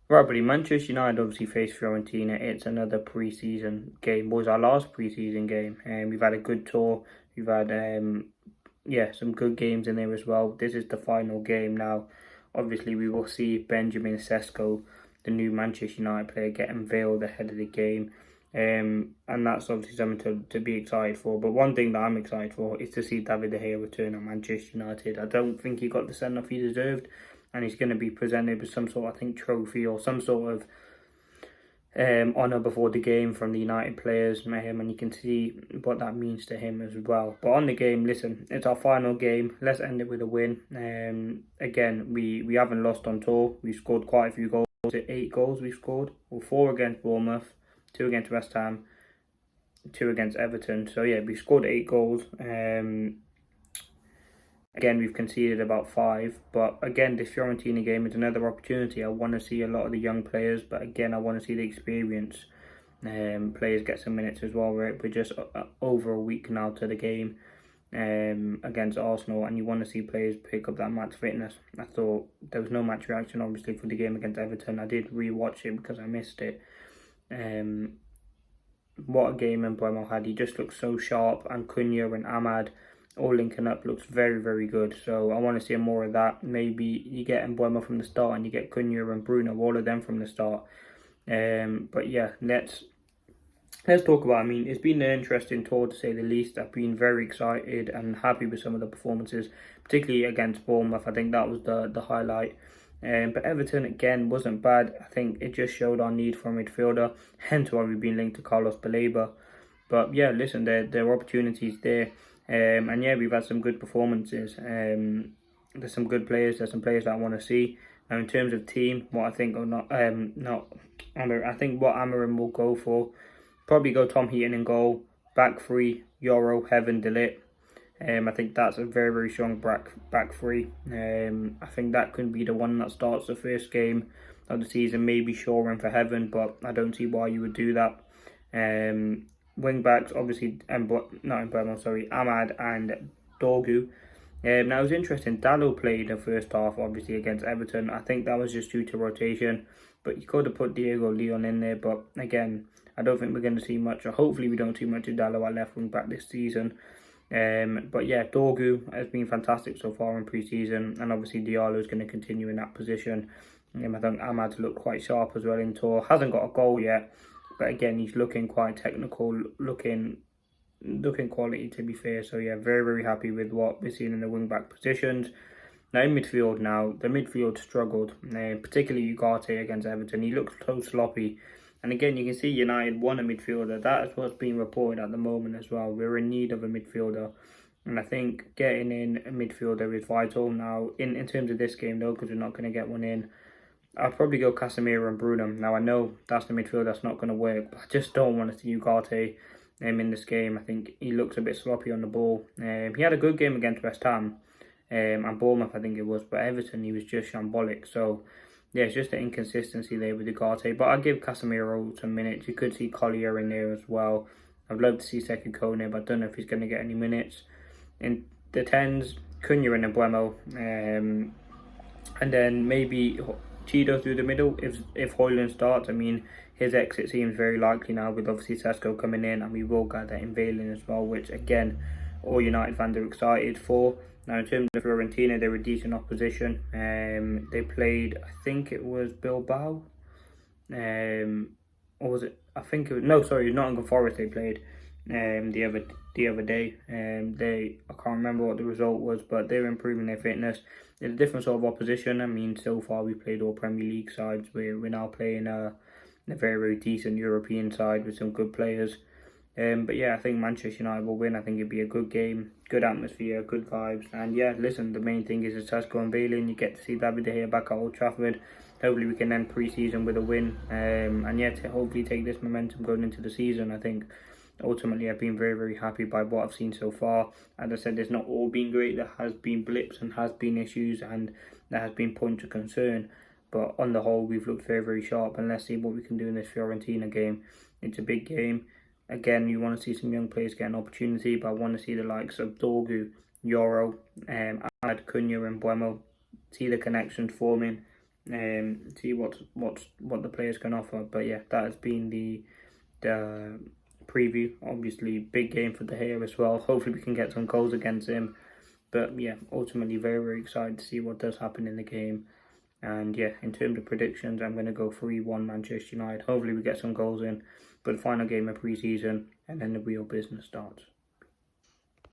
Right, buddy. Manchester United obviously face Fiorentina. It's another pre-season game. It was our last pre-season game, and we've had a good tour. We've had yeah, some good games in there as well. This is the final game now. Obviously, we will see Benjamin SESKO, the new Manchester United player, get unveiled ahead of the game. And that's obviously something to be excited for. But one thing that I'm excited for is to see David De Gea return at Manchester United. I don't think he got the send-off he deserved, and he's going to be presented with some sort of, I think, trophy or some sort of honour before the game from the United players, and you can see what that means to him as well. But on the game, listen, it's our final game. Let's end it with a win. Again, we haven't lost on tour. We've scored quite a few goals. 8 goals we've scored. Well, 4 against Bournemouth, 2 against West Ham, 2 against Everton. So yeah, we scored 8 goals. Again, we've conceded about 5, but again, this Fiorentina game is another opportunity. I want to see a lot of the young players, but again, I want to see the experience players get some minutes as well. We're just over a week now to the game against Arsenal, and you want to see players pick up that match fitness. I thought there was no match reaction, obviously, for the game against Everton. I did re-watch it because I missed it. What a game Mbuemo had. He just looked so sharp, and Cunha and Ahmad all linking up looks very, very good. So I want to see more of that. Maybe you get Mbuemo from the start and you get Cunha and Bruno, all of them from the start. But yeah, let's talk about. I mean, it's been an interesting tour to say the least. I've been very excited and happy with some of the performances, particularly against Bournemouth. I think that was the highlight. But Everton again wasn't bad. I think it just showed our need for a midfielder, hence why we've been linked to Carlos Baleba. But yeah, listen, there are opportunities there. And yeah, we've had some good performances. There's some good players. There's some players that I want to see. Now, in terms of team, what I think or not, I think what Amarim will go for, probably go Tom Heaton in goal, back three, Euro, Heaven, Delit. I think that's a very, very strong back three. I think that could be the one that starts the first game of the season. Maybe Shaw for Heaven, but I don't see why you would do that. Wing backs, obviously, Ahmad and Dorgu. Now, it was interesting. Dallo played the first half, obviously, against Everton. I think that was just due to rotation, but you could have put Diego Leon in there. But again, I don't think we're going to see much, or hopefully we don't see much of Dallo at left wing back this season. But yeah, Dorgu has been fantastic so far in pre-season, and obviously Diallo is going to continue in that position. I think Ahmad's looked quite sharp as well in tour. Hasn't got a goal yet, but again, he's looking quite technical, looking quality, to be fair. So yeah, very, very happy with what we're seeing in the wing-back positions. Now in midfield the midfield struggled, particularly Ugarte against Everton. He looked so sloppy. And again, you can see United won a midfielder. That is what's being reported at the moment as well. We're in need of a midfielder. And I think getting in a midfielder is vital. Now, in terms of this game, though, because we're not going to get one in, I'll probably go Casemiro and Bruno. Now, I know that's the midfield that's not going to work, but I just don't want to see Ugarte in this game. I think he looks a bit sloppy on the ball. He had a good game against West Ham and Bournemouth, I think it was, but Everton, he was just shambolic. So, yeah, it's just an inconsistency there with Ugarte. But I'll give Casemiro some minutes. You could see Collier in there as well. I'd love to see Sekou Kone, but I don't know if he's going to get any minutes. In the 10s, Cunha and Mbuemo. And then maybe Cheeto through the middle if Højlund starts. I mean, his exit seems very likely now with obviously SESKO coming in, and we will get that unveiling as well, which again, all United fans are excited for. Now, in terms of Fiorentina, they were decent opposition. They played, I think it was Bilbao, or was it? I think it was no, sorry, Nottingham Forest. They played the other day. I can't remember what the result was, but they're improving their fitness. It's a different sort of opposition. I mean, so far we played all Premier League sides. We're now playing a very, very decent European side with some good players. But yeah, I think Manchester United will win. I think it'd be a good game, good atmosphere, good vibes. And yeah, listen, the main thing is SESKO and Bailey, and you get to see David De Gea back at Old Trafford. Hopefully we can end pre-season with a win. And yeah, to hopefully take this momentum going into the season. I think ultimately I've been very, very happy by what I've seen so far. As I said, it's not all been great. There has been blips and has been issues, and there has been points of concern. But on the whole, we've looked very, very sharp. And let's see what we can do in this Fiorentina game. It's a big game. Again, you want to see some young players get an opportunity, but I want to see the likes of Dorgu, Euro, Ahmad, Cunha and Mbuemo, see the connections forming. see what the players can offer. But yeah, that has been the preview. Obviously, big game for De Gea as well. Hopefully, we can get some goals against him. But yeah, ultimately, very excited to see what does happen in the game. And yeah, in terms of predictions, I'm going to go 3-1 Manchester United. Hopefully, we get some goals in. But the final game of pre-season, and then the real business starts.